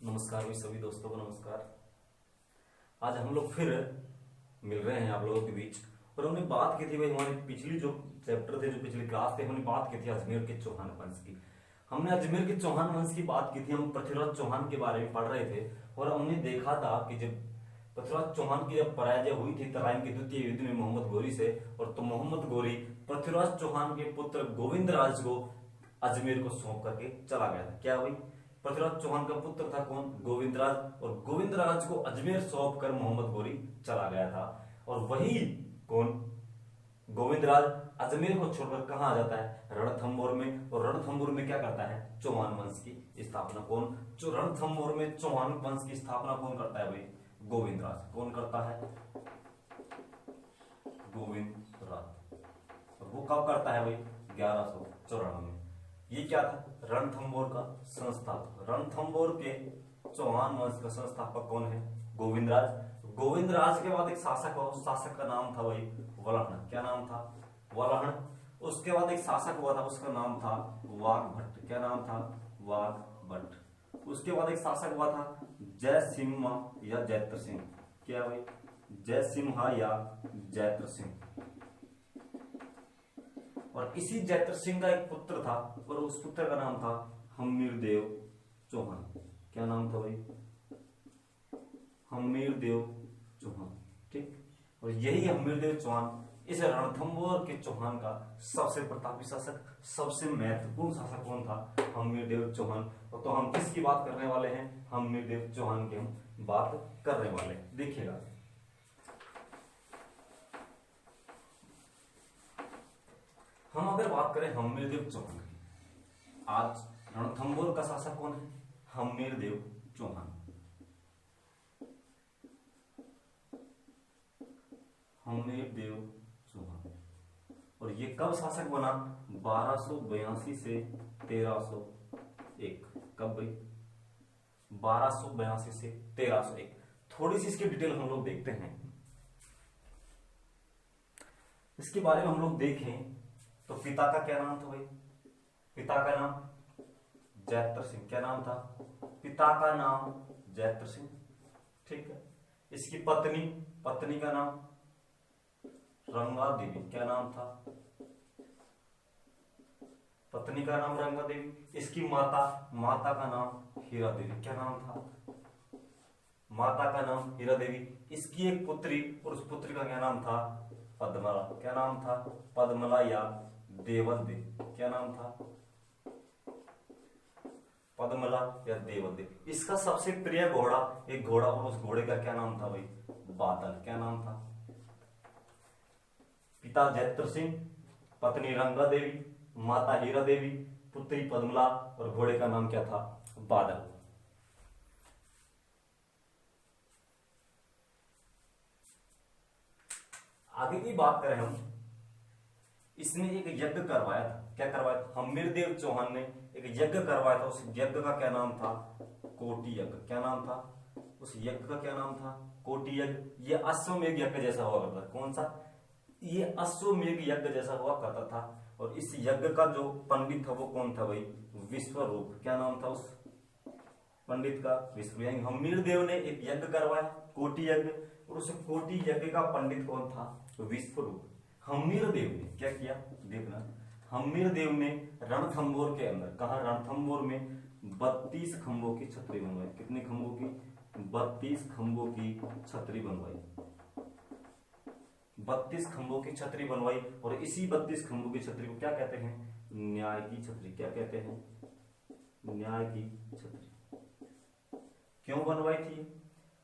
नमस्कार भाई, सभी दोस्तों को नमस्कार। आज हम लोग फिर मिल रहे हैं आप लोगों के बीच। और हमने बात की थी भाई, हमारी पिछली जो चैप्टर थे, जो पिछली क्लास थे, हमने बात की थी अजमेर के चौहान वंश की। हमने अजमेर के चौहान वंश की बात की थी। हम पृथ्वीराज चौहान के बारे में पढ़ रहे थे और हमने देखा था कि जब पृथ्वीराज चौहान की जब पराजय हुई थी तराइन के द्वितीय युद्ध में मोहम्मद गोरी से, और तो मोहम्मद गोरी पृथ्वीराज चौहान के पुत्र गोविंदराज को अजमेर को सौंप करके चला गया था। क्या भाई, पृथ्वीराज चौहान का पुत्र था कौन? गोविंदराज। और गोविंदराज को अजमेर सौंप कर मोहम्मद गोरी चला गया था। और वही कौन? गोविंदराज अजमेर को छोड़कर कहां आ जाता है? रणथंभौर में। और रणथंभौर में क्या करता है? चौहान वंश की स्थापना। कौन? जो रणथंभौर में चौहान वंश की स्थापना कौन करता है भाई? गोविंदराज। कौन करता है? गोविंदराज। और वो कब करता है भाई? 1194 में। ये क्या था? रणथंभौर का संस्थापक। रणथंभौर के चौहान वंश का संस्थापक कौन है? गोविंदराज। गोविंदराज के बाद एक शासक हुआ, उस शासक का नाम था भाई वलहण। क्या नाम था? वलहण। उसके बाद एक शासक हुआ था, उसका नाम था वाघभट्ट। क्या नाम था? वाघभट्ट। उसके बाद एक शासक हुआ था जयसिम्हा या जैत्र सिंह। क्या भाई? जयसिम्हा या जैत्र सिंह। और इसी जैत्र सिंह का एक पुत्र था और उस पुत्र का नाम था हम्मीरदेव चौहान। क्या नाम था भाई? हम्मीरदेव चौहान। ठीक। और यही हम्मीरदेव चौहान इस रणथंभौर के चौहान का सबसे प्रतापी शासक, सबसे महत्वपूर्ण शासक कौन था? हम्मीरदेव चौहान। तो हम किसकी बात करने वाले हैं? हम्मीरदेव चौहान की हम बात करने वाले हैं। देखिएगा, हम अगर बात करें हम्मीरदेव चौहान की, आज रणथंभौर का शासक कौन है? हम्मीरदेव चौहान। हम्मीरदेव चौहान। और ये कब शासक बना? 1282 से 1301। कब भाई? 1282 से 1301। थोड़ी सी इसकी डिटेल हम लोग देखते हैं। इसके बारे में हम लोग देखें तो पिता का क्या नाम था भाई? पिता का नाम जैत्र सिंह। क्या नाम था? पिता का नाम जैत्र सिंह। ठीक है। इसकी पत्नी, पत्नी का नाम रंगा देवी। क्या नाम था? पत्नी का नाम रंगा देवी। इसकी माता, माता का नाम हीरा देवी। क्या नाम था? माता का नाम हीरा देवी। इसकी एक पुत्री और उस पुत्री का क्या नाम था? पद्मला। क्या नाम था? पद्मला या देवल देवी। क्या नाम था? पद्मला या देवल देवी। इसका सबसे प्रिय घोड़ा, एक घोड़ा, और उस घोड़े का क्या नाम था भाई? बादल। क्या नाम था? पिता जैत्र सिंह, पत्नी रंगा देवी, माता हीरा देवी, पुत्री पद्मला, और घोड़े का नाम क्या था? बादल। आगे की बात करें हम, इसने एक यज्ञ करवाया था। क्या करवाया था? हम्मीरदेव चौहान ने एक यज्ञ करवाया था। उस यज्ञ का क्या नाम था? कोटि यज्ञ। क्या नाम था? उस यज्ञ का क्या नाम था? कोटि यज्ञ। ये अश्वमेध यज्ञ जैसा हुआ करता था। कौन सा? ये अश्वमेध यज्ञ जैसा हुआ करता था। और इस यज्ञ का जो पंडित था वो कौन था भाई? विश्वरूप। क्या नाम था उस पंडित का? विश्वरूप। हम्मीरदेव ने एक यज्ञ करवाया, कोटि यज्ञ, और उस कोटि यज्ञ का पंडित कौन था? विश्वरूप। हम्मीरदेव ने क्या किया? देखना, हम्मीरदेव ने रणथंभौर के अंदर, कहा? रणथंभौर में 32 खंभों की छतरी बनवाई। कितने खंभों की? 32 खंभों की छतरी बनवाई। 32 खंभों की छतरी बनवाई। और इसी 32 खंभों की छतरी को क्या कहते हैं? न्याय की छतरी। क्या कहते हैं? न्याय की छतरी। क्यों बनवाई थी?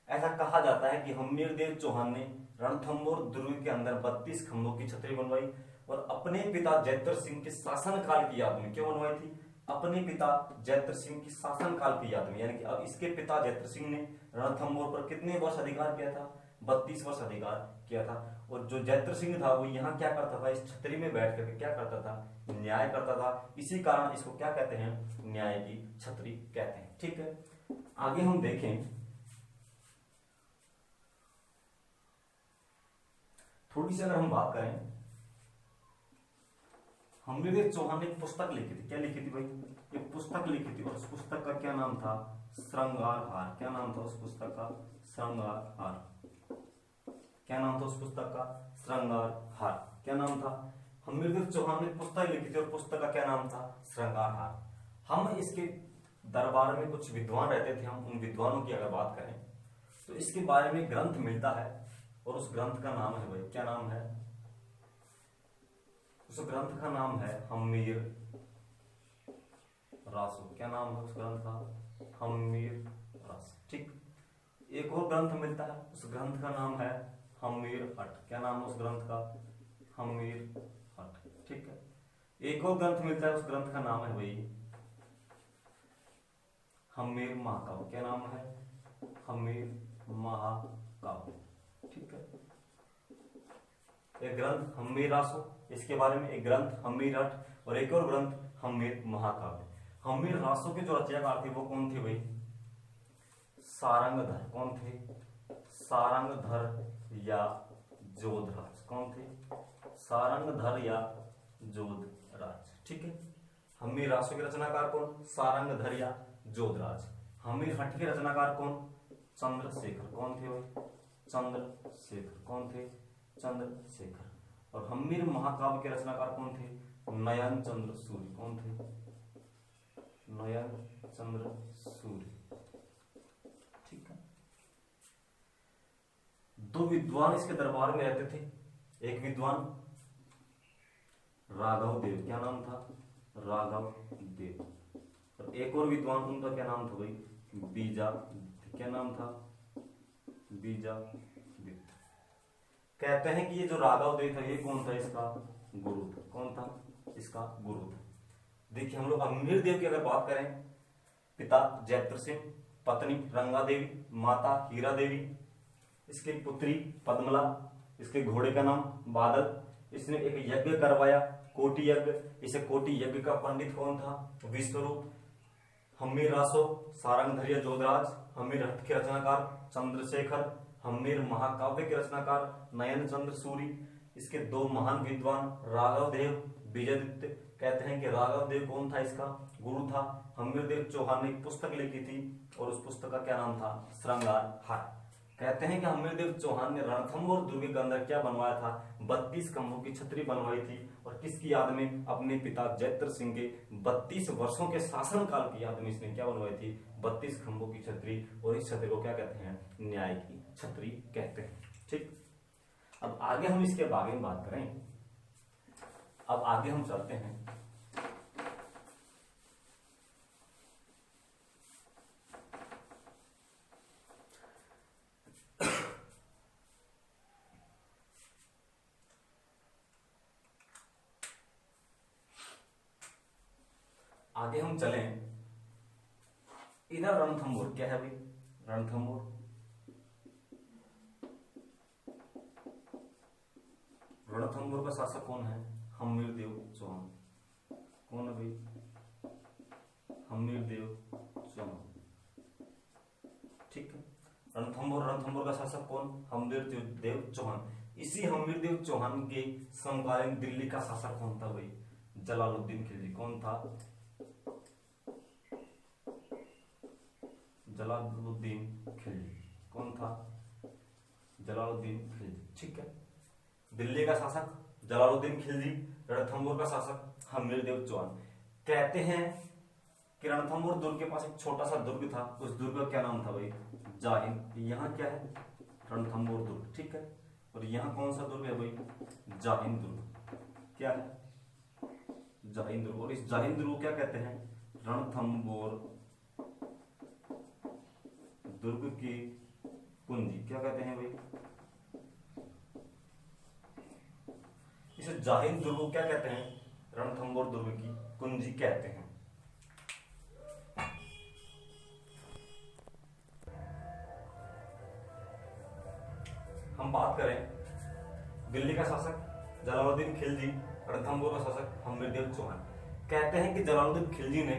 ऐसा कहा जाता है कि हम्मीरदेव चौहान ने रणथंभौर दुर्ग के अंदर 32 खंभों की छतरी बनवाई और अपने पिता जैत्र सिंह के शासनकाल की याद में। क्यों बनवाई थी? अपने पिता जैत्र सिंह की शासनकाल की याद में। यानी कि अब इसके पिता जैत्र सिंह ने रणथंभौर पर कितने वर्ष अधिकार किया था? 32 वर्ष अधिकार किया था। और जो जैत्र सिंह था वो यहाँ क्या करता था? इस छतरी में बैठ करके क्या करता था? न्याय करता था। इसी कारण इसको क्या कहते हैं? न्याय की छतरी कहते हैं। ठीक है। आगे हम देखें, थोड़ी सी अगर हम बात करें, हम्मीरदेव चौहान ने एक पुस्तक लिखी थी। क्या लिखी थी भाई? एक पुस्तक लिखी थी और उस पुस्तक का क्या नाम था? श्रृंगार हार। क्या नाम था उस पुस्तक का? श्रृंगार हार। क्या नाम था उस पुस्तक का? श्रृंगार हार। क्या नाम था? हम्मीरदेव चौहान ने पुस्तक लिखी थी और पुस्तक का क्या नाम था? श्रृंगार हार। हम इसके दरबार में कुछ विद्वान रहते थे, हम उन विद्वानों की अगर बात करें तो इसके बारे में ग्रंथ मिलता है और उस ग्रंथ का नाम है भाई, क्या नाम है? उस ग्रंथ का नाम है हम्मीर रासो। क्या नाम है उस ग्रंथ का? हम्मीर रासो। ठीक। एक और ग्रंथ मिलता है, उस ग्रंथ का नाम है हम्मीर हट। क्या नाम है उस ग्रंथ का? हम्मीर हट। ठीक है। एक और ग्रंथ मिलता है, उस ग्रंथ का नाम है भाई हम्मीर महाकाव्य। क्या नाम है? हम्मीर महाकाव्य। ठीक है। एक ग्रंथ हम्मीर रासो, इसके बारे में एक ग्रंथ हम्मीर हट और एक और ग्रंथ हम्मीर महाकाव्य। हम्मीर रासो के जो रचयिता थे वो कौन थे भाई? सारंगधर। कौन थे? सारंगधर या जोधराज। कौन थे? सारंगधर या जोधराज। ठीक है। हम्मीर रासो के रचनाकार कौन? सारंगधर या जोधराज। हम्मीर हट के रचनाकार कौन? चंद्रशेखर। कौन थे भाई? चंद्रशेखर। कौन थे? चंद्रशेखर। और हम्मीर महाकाव्य के रचनाकार कौन थे? नयन चंद्र सूर्य। कौन थे? नयन चंद्र सूर्य। ठीक है। दो विद्वान इसके दरबार में रहते थे। एक विद्वान राघव देव। क्या नाम था? राघव देव। और एक और विद्वान, उनका क्या नाम था भाई? बीजा। क्या नाम था? बीजा। कहते हैं कि ये जो राघव देव था ये कौन था? इसका गुरु था। कौन था? इसका गुरु था। देखिए हम लोग हम्मीर देव की अगर बात करें, पिता जयद्रथ सिंह, पत्नी रंगा देवी, माता हीरा देवी, इसकी पुत्री पद्मला, इसके घोड़े का नाम बादल। इसने एक यज्ञ करवाया, कोटि यज्ञ। इसे कोटि यज्ञ का पंडित कौन था? विश्वरूप। हम्मीर रासो, सारंगधर या जोधराज। हम्मीर हट के रचनाकार चंद्रशेखर। हम्मीर महाकाव्य के रचनाकार नयन चंद्र सूरी। इसके दो महान विद्वान राघव देव, विजयादित्य। कहते हैं कि राघव देव कौन था? इसका गुरु था। हम्मीर देव चौहान ने एक पुस्तक लिखी थी और उस पुस्तक का क्या नाम था? श्रृंगार हार। कहते हैं कि हम्मीर देव चौहान ने रणथंभौर दुर्ग के अंदर क्या बनवाया था? 32 खंभों की छतरी बनवाई थी। और किसकी याद में? अपने पिता जयद्रथ सिंह के 32 वर्षों के शासनकाल की याद में इसने क्या बनवाई थी? 32 खंभों की छतरी। और इस छतरी को क्या कहते हैं? न्याय की छतरी कहते हैं। ठीक। अब आगे हम इसके बारे में बात करें। अब आगे हम चलते हैं। आगे हम चलें। इधर रणथंभौर क्या है भाई? रणथंभौर। रणथंभौर का शासक कौन है? हम्मीर देव चौहान। कौन है भाई? हम्मीर देव चौहान। ठीक है। रणथंभौर का शासक कौन? हम्मीर देव चौहान। इसी हम्मीर देव चौहान के समकालीन दिल्ली का शासक कौन था भाई? जलालुद्दीन खिलजी। कौन था? जलालुद्दीन खिलजी। कौन था? जलालुद्दीन खिलजी। ठीक है। दिल्ली का शासक जलालुद्दीन खिलजी, रणथंभौर का शासक हम्मीर देव चौहान। कहते हैं कि रणथंभौर दुर्ग के पास एक छोटा सा दुर्ग था, उस दुर्ग का क्या नाम था भाई? जाहिन। यहाँ क्या है? रणथंभौर दुर्ग। ठीक है। और यहाँ कौन सा दुर्ग है भाई? जाहिन दुर्ग। क्या है? जाहिन दुर्ग। और इस जाहिन दुर्ग को क्या कहते हैं? रणथंभौर दुर्ग की कुंजी। क्या कहते हैं भाई? इसे जाहिन दुर्ग को क्या कहते हैं? रणथंभौर दुर्ग की कुंजी कहते हैं। हम बात करें दिल्ली का शासक जलालुद्दीन खिलजी, रणथंभौर का शासक हम्मीर देव चौहान। कहते हैं कि जलालुद्दीन खिलजी ने,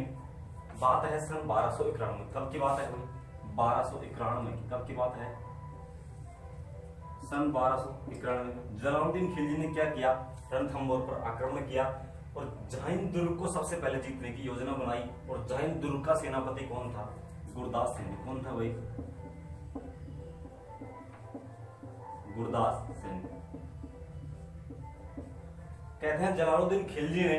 बात है सन 1291। कब की बात है भाई? 1291 की। कब की बात है? सन 1291 में जलालुद्दीन खिलजी ने क्या किया? रणथंभौर पर आक्रमण किया और जैन दुर्ग को सबसे पहले जीतने की योजना बनाई। और जैन दुर्ग का सेनापति कौन था? गुरदास सैनी। कौन था भाई? गुरदास सैनी। कहते हैं जलालुद्दीन खिलजी ने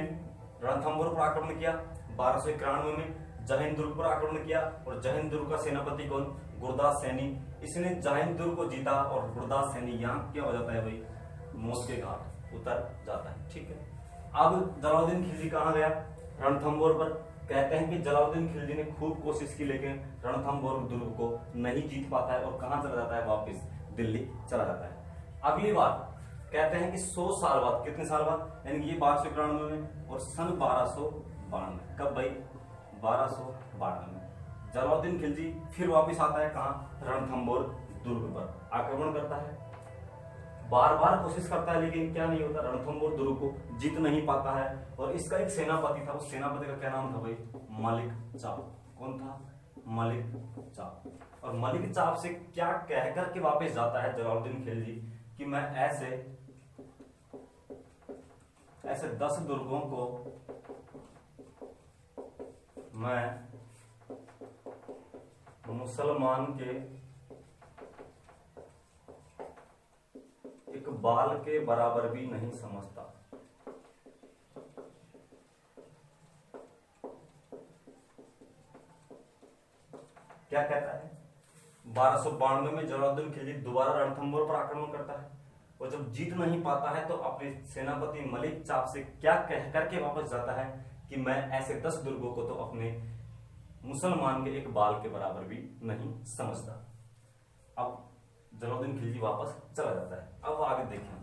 रणथंभौर पर आक्रमण किया 1291 में, जैन दुर्ग पर आक्रमण किया। और जैन दुर्ग का सेनापति कौन? गुरदास सैनी। इसने जैन दुर्ग को जीता और गुरदास सैनी यहाँ क्या हो जाता है भाई? मौत के घाट उतर जाता है। ठीक है, अब जलालुद्दीन खिलजी कहाँ गया? रणथंभौर पर। कहते हैं कि जलालुद्दीन खिलजी ने खूब कोशिश की लेकिन रणथंभौर दुर्ग को नहीं जीत पाता है और कहाँ चला जाता है? वापिस दिल्ली चला जाता है। अगली बार कहते हैं कि 100 साल बाद, कितने साल बाद? यानी ये 1291 में और सन 1292। कब भाई? 1292 में जलालुद्दीन खिलजी फिर वापस आता है कहाँ? रणथंभौर दुर्ग पर आक्रमण करता है। बार बार कोशिश करता है लेकिन क्या नहीं होता? रणथंभौर दुर्ग को जीत नहीं पाता है। और इसका एक सेनापति था, उस सेनापति का क्या नाम था भाई? मलिक चाप। कौन था? मलिक चाप। और मलिक चाप से क्या कह करके वापस जाता है जलालुद्दीन खिलजी कि मैं ऐसे 10 दुर्गों को मैं मुसलमान के एक बाल के बराबर भी नहीं समझता। क्या कहता है? 1292 में जलालुद्दीन खिलजी दोबारा रणथंभौर पर आक्रमण करता है और जब जीत नहीं पाता है तो अपने सेनापति मलिक चाप से क्या कह करके वापस जाता है कि मैं ऐसे 10 दुर्गों को तो अपने मुसलमान के एक बाल के बराबर भी नहीं समझता। अब जलालुद्दीन खिलजी वापस चला जाता है। अब आगे देखें,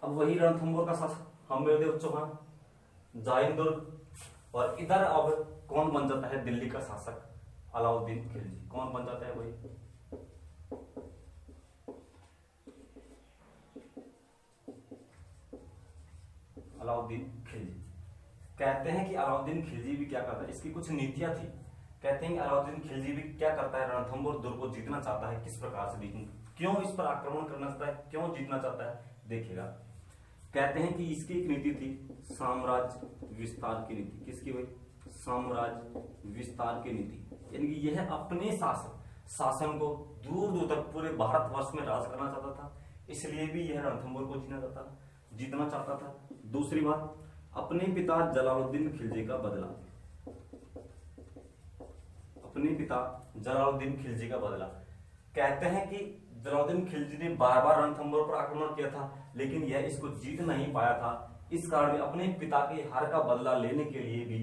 अब वही रणथंभौर का शासक हम्मीरदेव चौहान, जैन दुर्ग। और इधर अब कौन बन जाता है दिल्ली का शासक? अलाउद्दीन खिलजी। कौन बन जाता है भाई? अलाउद्दीन खिलजी। कहते हैं कि अलाउद्दीन खिलजी भी क्या करता है? इसकी कुछ नीतियां थी। कहते हैं कि अलाउद्दीन खिलजी भी क्या करता है? रणथंभौर दुर्ग को जीतना चाहता है। किस प्रकार से? देखिए क्यों इस पर आक्रमण करना चाहता है, क्यों जीतना चाहता है, देखिएगा। कहते हैं कि इसकी एक नीति थी साम्राज्य विस्तार की नीति। किसकी भाई? साम्राज्य विस्तार की नीति। यानी कि यह अपने शासन को दूर दूर तक पूरे भारतवर्ष में राज करना चाहता था, इसलिए भी यह रणथंभौर को जीतना चाहता था। दूसरी बात, अपने पिता जलालुद्दीन खिलजी का बदला। अपने पिता जलालुद्दीन खिलजी का बदला। कहते हैं कि जलालुद्दीन खिलजी ने बार बार रणथंभौर पर आक्रमण किया था लेकिन यह इसको जीत नहीं पाया था। इस कारण अपने पिता के हार का बदला लेने के लिए भी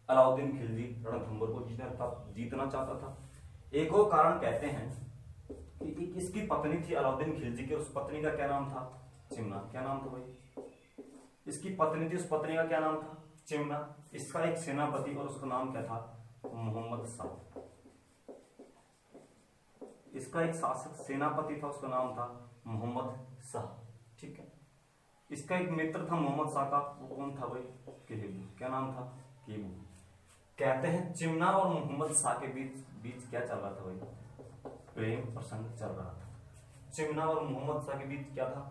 अलाउद्दीन खिलजी रणथंभौर को जीतना चाहता था। एक और कारण कहते हैं कि इसकी पत्नी थी अलाउद्दीन खिलजी की, उस पत्नी का क्या नाम था? चिमना। क्या नाम था भाई? इसकी पत्नी थी, उस पत्नी का क्या नाम था? चिमना। इसका एक सेनापति और उसका नाम क्या था? मोहम्मद शाह। इसका एक शासक सेनापति था, उसका नाम था मोहम्मद शाह। ठीक है, इसका एक मित्र था मोहम्मद शाह का, वो कौन था भाई? केबू। क्या नाम था? केबू। कहते हैं चिमना और मोहम्मद शाह के बीच क्या चल रहा था भाई? प्रेम प्रसंग चल रहा था। चिमना और मोहम्मद शाह के बीच क्या था?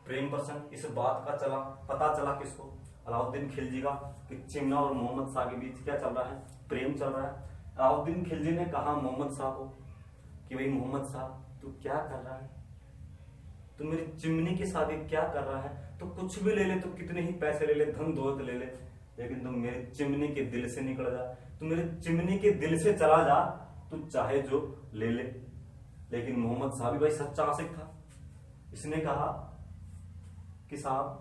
प्रेम प्रसंग। इस बात का पता चला किसको? अलाउद्दीन खिलजी का, कि चिमना और मोहम्मद शाह के बीच क्या चल रहा है? प्रेम चल रहा है। अलाउद्दीन खिलजी ने कहा मोहम्मद शाह को कि भाई मोहम्मद शाह, तू क्या कर रहा है? तू मेरी चिमनी की शादी क्या कर रहा है? तो कुछ भी ले ले, तो कितने ही पैसे ले ले, धन दौलत ले ले, लेकिन तुम मेरे चिमनी के दिल से निकल जा, तू मेरे चिमनी के दिल से चला जा, तू चाहे जो ले ले। लेकिन मोहम्मद शाह भी भाई सच्चा आशिक था। इसने कहा कि साहब,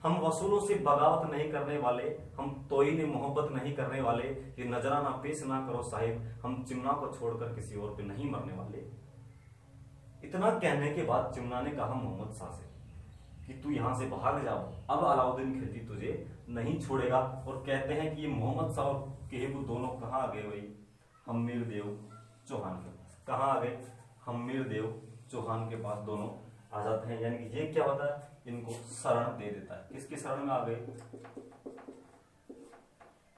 हम वसूलों से बगावत नहीं करने वाले, हम तोईने मोहब्बत नहीं करने वाले, ये नजराना पेश ना करो साहिब, हम चिमना को छोड़कर किसी और पे नहीं मरने वाले। इतना कहने के बाद चिमना ने कहा मोहम्मद शाह से कि तू यहां से भाग जाओ, अब अलाउद्दीन खिलजी तुझे नहीं छोड़ेगा। और कहते हैं कि ये मोहम्मद शाह और केहबू दोनों कहाँ आ गए भाई? हम्मीरदेव चौहान के पास। कहाँ आ गए? हम्मीरदेव चौहान के पास दोनों आ जाते हैं। यानी कि ये क्या होता है? इनको शरण दे देता है। किसकी शरण में आ गए?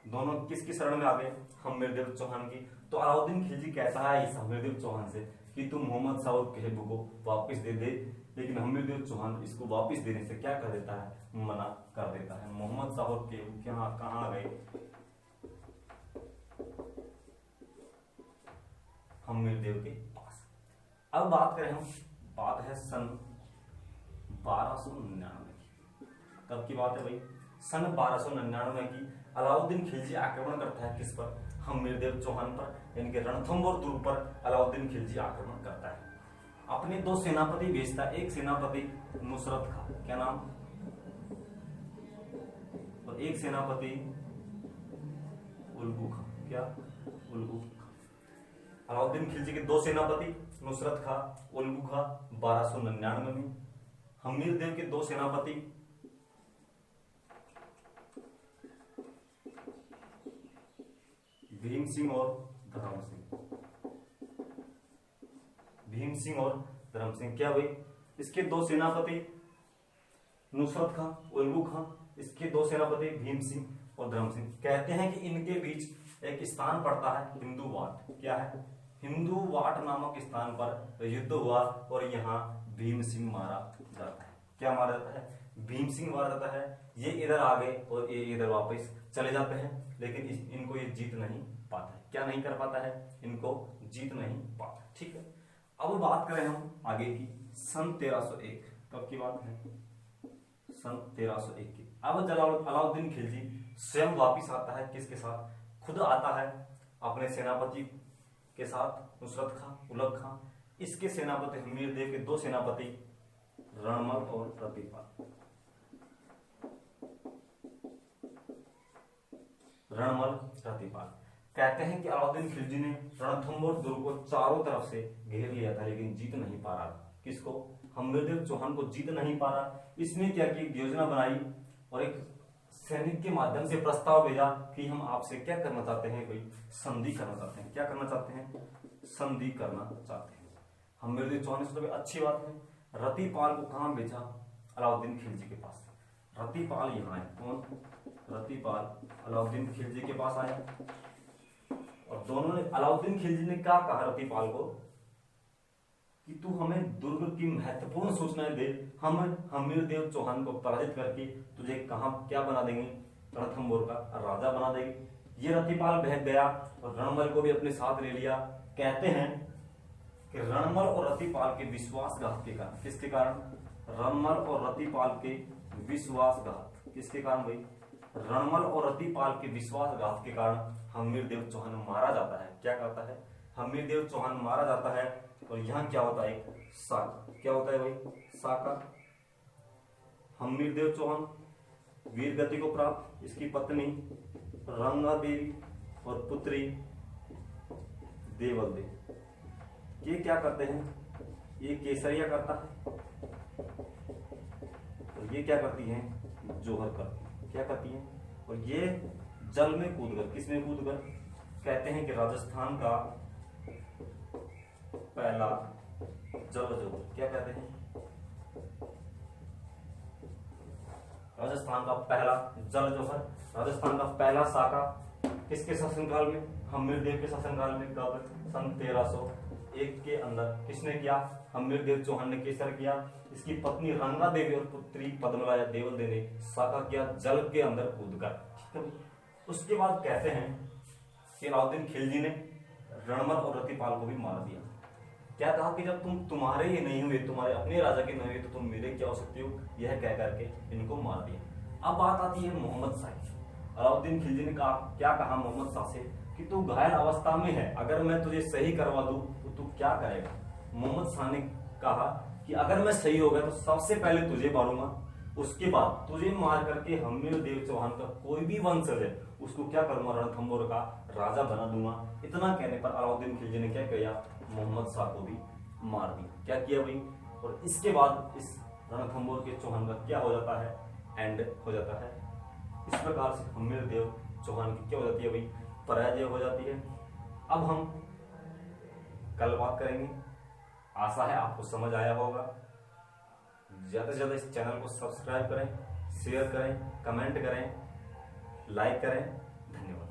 दोनों किसकी शरण में आ गए? हम्मीरदेव चौहान की। तो अलाउद्दीन खिलजी कहता है इस हम्मीरदेव चौहान से कि तू मोहम्मद शाह और केहबू को वापस दे दे, लेकिन हमीरदेव चौहान इसको वापस देने से क्या कर देता है, मना कर देता है। मोहम्मद शाह और केहू कहाँ गए, हमीरदेव के पास। अब बात करें हम, बात है सन 1299 की। कब की बात है भाई, सन 1299 की। अलाउद्दीन खिलजी आक्रमण करता है किस पर, हमीरदेव चौहान पर, यानी कि रणथंभौर दुर्ग पर अलाउद्दीन खिलजी आक्रमण करता है। अपने दो सेनापति भेजता है, एक सेनापति नुसरत खां, क्या नाम, और एक सेनापति उल्गू खां, क्या, उल्गू खां। अलाउद्दीन खिलजी के दो सेनापति नुसरत खां, उल्गू खां 1299 में। हमीरदेव के दो सेनापति भीम सिंह और धर्म सिंह, भीम सिंह और धर्म सिंह, क्या भाई, इसके दो सेनापति नुसरत खां, उल्गू खां, इसके दो सेनापति भीम सिंह और धर्म सिंह। कहते हैं कि इनके बीच एक स्थान पड़ता है हिंदू वाट, क्या है, हिंदू वाट नामक स्थान पर युद्ध हुआ और यहाँ भीम सिंह मारा जाता है। क्या मारा जाता है, भीम सिंह मारा जाता है। ये इधर आ गए और ये इधर वापस चले जाते हैं, लेकिन इनको ये जीत नहीं पाता है। क्या नहीं कर पाता है, इनको जीत नहीं पाता, ठीक है। अब बात करें हम आगे की, सन 1301, कब की बात है, सन 1301 की। अब अलाउद्दीन खिलजी स्वयं वापिस आता है, किसके साथ, खुद आता है अपने सेनापति के साथ, नुसरत खां, उलग खां, इसके सेनापति हमीरदेव के दो सेनापति रणमल और रतिपाल, रणमल रतिपाल। कहते हैं कि अलाउद्दीन खिलजी ने रणथंभौर दुर्ग को चारों तरफ से घेर लिया था, लेकिन जीत नहीं पा रहा। किसको, हमीरदेव चौहान को जीत नहीं पा रहा। इसने क्या की, योजना बनाई और एक सैनिक के माध्यम से प्रस्ताव भेजा कि हम आपसे क्या करना चाहते हैं, कोई संधि करना चाहते हैं। क्या करना चाहते हैं, संधि करना चाहते हैं। हमीरदेव चौहान ने सोचा अच्छी बात है। रतिपाल को कहां भेजा, अलाउद्दीन खिलजी के पास। रतिपाल यहाँ है, कौन, रतिपाल अलाउद्दीन खिलजी के पास आया और दोनों ने, अलाउद्दीन खिलजी ने क्या कहा रतिपाल को कि तू हमें दुर्ग की महत्वपूर्ण सूचनाएं दे, हम हमीरदेव चौहान को पराजित करके तुझे कहां क्या बना देंगे, रणथंभौर का राजा बना देंगे। ये रतिपाल बहक गया और रणमल को भी अपने साथ ले लिया। कहते हैं कि रणमल और रतिपाल के विश्वासघात के कारण, किसके कारण, रणमल और रतिपाल के विश्वासघात, किसके कारण भाई, रणमल और रतिपाल के विश्वासघात के कारण हमीरदेव चौहान मारा जाता है। क्या कहता है, हमीरदेव चौहान मारा जाता है। और यहाँ क्या होता है, साका, क्या होता है भाई, साका। हमीरदेव चौहान वीर गति को प्राप्त, इसकी पत्नी रंगा देवी और पुत्री देवल देवी, ये क्या करते हैं, ये केसरिया करता है और ये क्या करती हैं, जोहर करती है। क्या करती हैं, और ये जल में कूदकर, किसमें कूदकर, कहते हैं कि राजस्थान का पहला जल जोहर, क्या कहते हैं, राजस्थान का पहला जल जोहर, राजस्थान का पहला साका किसके शासनकाल में, हमीरदेव के शासनकाल में। कब, सन 1301 के अंदर। किसने किया, हमीरदेव चौहान ने केसर किया। इसकी पत्नी रंगा देवी और पुत्री पद्मला या देवल देवी ने साका किया, जल के अंदर कूदकर, ठीक है। उसके बाद कहते हैं कि अलाउद्दीन खिलजी ने रणमल और रतिपाल को भी मार दिया। क्या कहा कि जब तुम्हारे ये नहीं हुए, तुम्हारे अपने राजा के नहीं हुए, तो तुम मेरे क्या हो सकते हो, यह कह करके इनको मार दिया। अब बात आती है मोहम्मद शाह की। अलाउद्दीन खिलजी ने कहा, क्या कहा मोहम्मद शाह से कि तू घायल अवस्था में है, अगर मैं तुझे सही करवा दूं तो तू क्या करेगा। मोहम्मद शाह ने कहा कि अगर मैं सही हो गया तो सबसे पहले तुझे मारूंगा, उसके बाद तुझे मार करके हमीरदेव चौहान का कोई भी वंशज है उसको क्या करूंगा, रणथंभौर का राजा बना दूंगा। इतना कहने पर अलाउद्दीन खिलजी ने क्या किया, मोहम्मद शाह को भी मार दिया। क्या किया भाई, और इसके बाद इस रणथंभौर के चौहान का क्या हो जाता है, एंड हो जाता है। इस प्रकार से हमीरदेव चौहान की क्या हो जाती है भाई, पराजय हो जाती है। अब हम कल बात करेंगे। आशा है आपको समझ आया होगा। ज्यादा से ज्यादा इस चैनल को सब्सक्राइब करें, शेयर करें, कमेंट करें, लाइक करें। धन्यवाद।